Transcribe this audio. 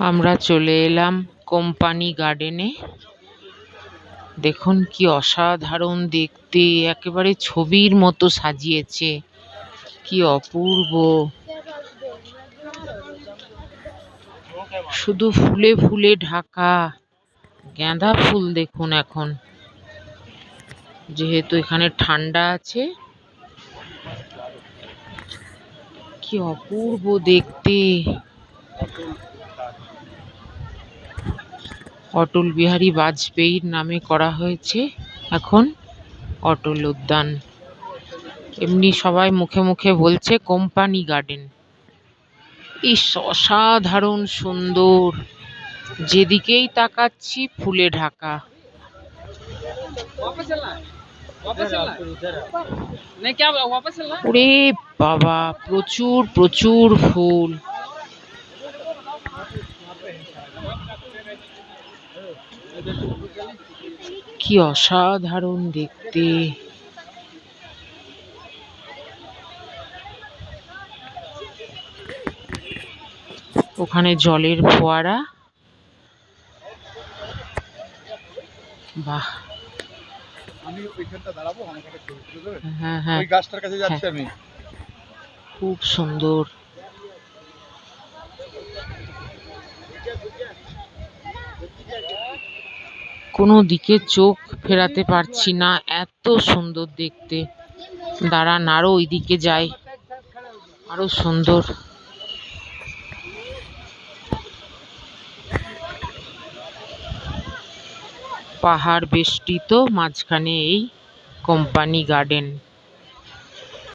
আমরা চলে এলাম কোম্পানি গার্ডেনে। দেখুন কি অসাধারণ দেখতে, একেবারে ছবির মতো সাজিয়েছে। কি অপূর্ব, শুধু ফুলে ফুলে ঢাকা। গাঁদা ফুল দেখুন, এখন যেহেতু এখানে ঠান্ডা আছে, কি অপূর্ব দেখতে। অটল বিহারী বাজপেয়ীর নামে করা হয়েছে এখন অটল উদ্যান। এমনি সবাই মুখে মুখে বলছে কোম্পানি গার্ডেন। ইস, অসাধারণ সুন্দর, যেদিকেই তাকাচ্ছি ফুলে ঢাকা। ওরে বাবা, প্রচুর প্রচুর ফুল। কি অসাধারণ দেখতে। ওখানে জলের ফোয়ারা। বাহ, আমি ওইখানটা দাঁড়াবো, আমার একটা ছবি তুলে দেবে? হ্যাঁ হ্যাঁ, ওই গাছটার কাছে যাচ্ছি আমি। খুব সুন্দর। কোনো দিকে চোখ ফেরাতে পারছি না, এত সুন্দর দেখতে। দাঁড়ান, আরো ওইদিকে যাই, আরো সুন্দর। পাহাড় বেষ্টিত, মাঝখানে এই কোম্পানি গার্ডেন।